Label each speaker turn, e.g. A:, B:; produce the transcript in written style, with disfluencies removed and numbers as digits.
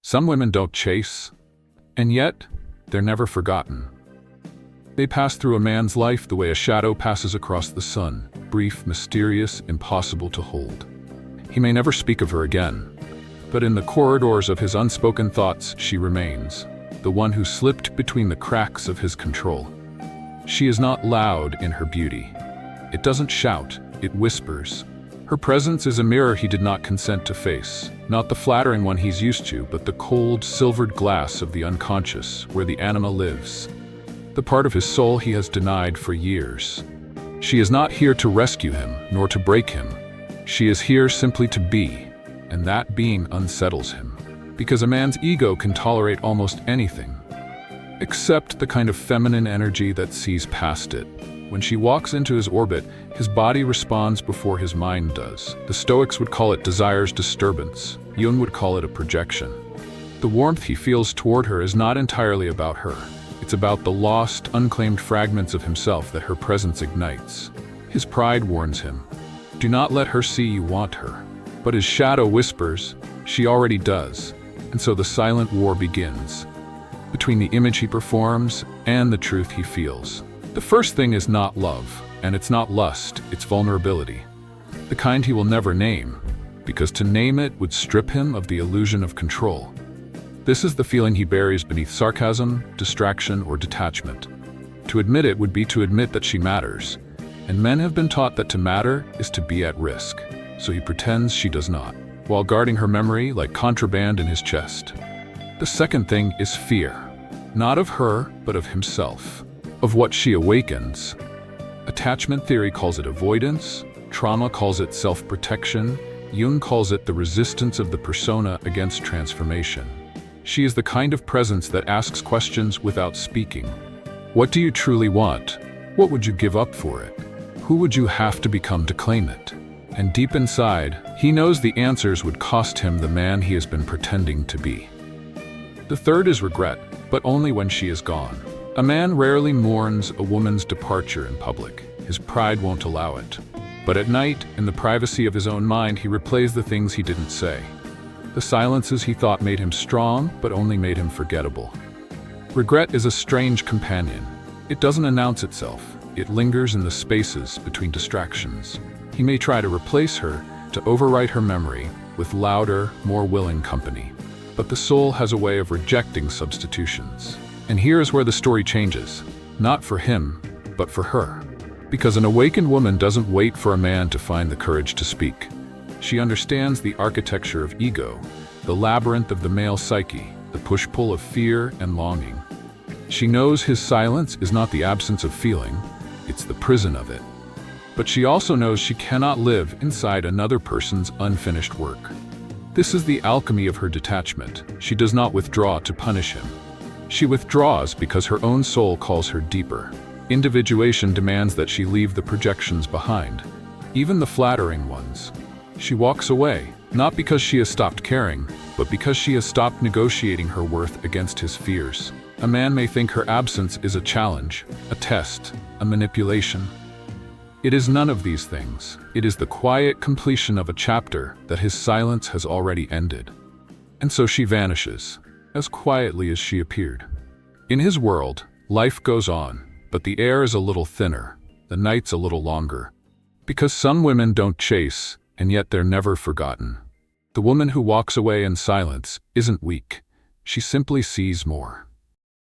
A: Some women don't chase, and yet they're never forgotten. They pass through a man's life the way a shadow passes across the sun, brief, mysterious, impossible to hold. He may never speak of her again, but in the corridors of his unspoken thoughts she remains, the one who slipped between the cracks of his control. She is not loud in her beauty. It doesn't shout, it whispers. Her presence is a mirror he did not consent to face, not the flattering one he's used to, but the cold, silvered glass of the unconscious, where the anima lives, the part of his soul he has denied for years. She is not here to rescue him, nor to break him. She is here simply to be, and that being unsettles him, because a man's ego can tolerate almost anything, except the kind of feminine energy that sees past it. When she walks into his orbit, his body responds before his mind does. The Stoics would call it desire's disturbance. Jung would call it a projection. The warmth he feels toward her is not entirely about her. It's about the lost, unclaimed fragments of himself that her presence ignites. His pride warns him, do not let her see you want her. But his shadow whispers, she already does. And so the silent war begins, between the image he performs and the truth he feels. The first thing is not love, and it's not lust, it's vulnerability. The kind he will never name, because to name it would strip him of the illusion of control. This is the feeling he buries beneath sarcasm, distraction, or detachment. To admit it would be to admit that she matters, and men have been taught that to matter is to be at risk, so he pretends she does not, while guarding her memory like contraband in his chest. The second thing is fear, not of her, but of himself. Of what she awakens. Attachment theory calls it avoidance, trauma calls it self-protection, Jung calls it the resistance of the persona against transformation. She is the kind of presence that asks questions without speaking. What do you truly want? What would you give up for it? Who would you have to become to claim it? And deep inside, he knows the answers would cost him the man he has been pretending to be. The third is regret, but only when she is gone. A man rarely mourns a woman's departure in public. His pride won't allow it. But at night, in the privacy of his own mind, he replays the things he didn't say. The silences he thought made him strong, but only made him forgettable. Regret is a strange companion. It doesn't announce itself. It lingers in the spaces between distractions. He may try to replace her, to overwrite her memory, with louder, more willing company. But the soul has a way of rejecting substitutions. And here is where the story changes. Not for him, but for her. Because an awakened woman doesn't wait for a man to find the courage to speak. She understands the architecture of ego, the labyrinth of the male psyche, the push-pull of fear and longing. She knows his silence is not the absence of feeling, it's the prison of it. But she also knows she cannot live inside another person's unfinished work. This is the alchemy of her detachment. She does not withdraw to punish him. She withdraws because her own soul calls her deeper. Individuation demands that she leave the projections behind, even the flattering ones. She walks away, not because she has stopped caring, but because she has stopped negotiating her worth against his fears. A man may think her absence is a challenge, a test, a manipulation. It is none of these things. It is the quiet completion of a chapter that his silence has already ended. And so she vanishes, as quietly as she appeared. In his world, life goes on, but the air is a little thinner, the nights a little longer. Because some women don't chase, and yet they're never forgotten. The woman who walks away in silence isn't weak. She simply sees more.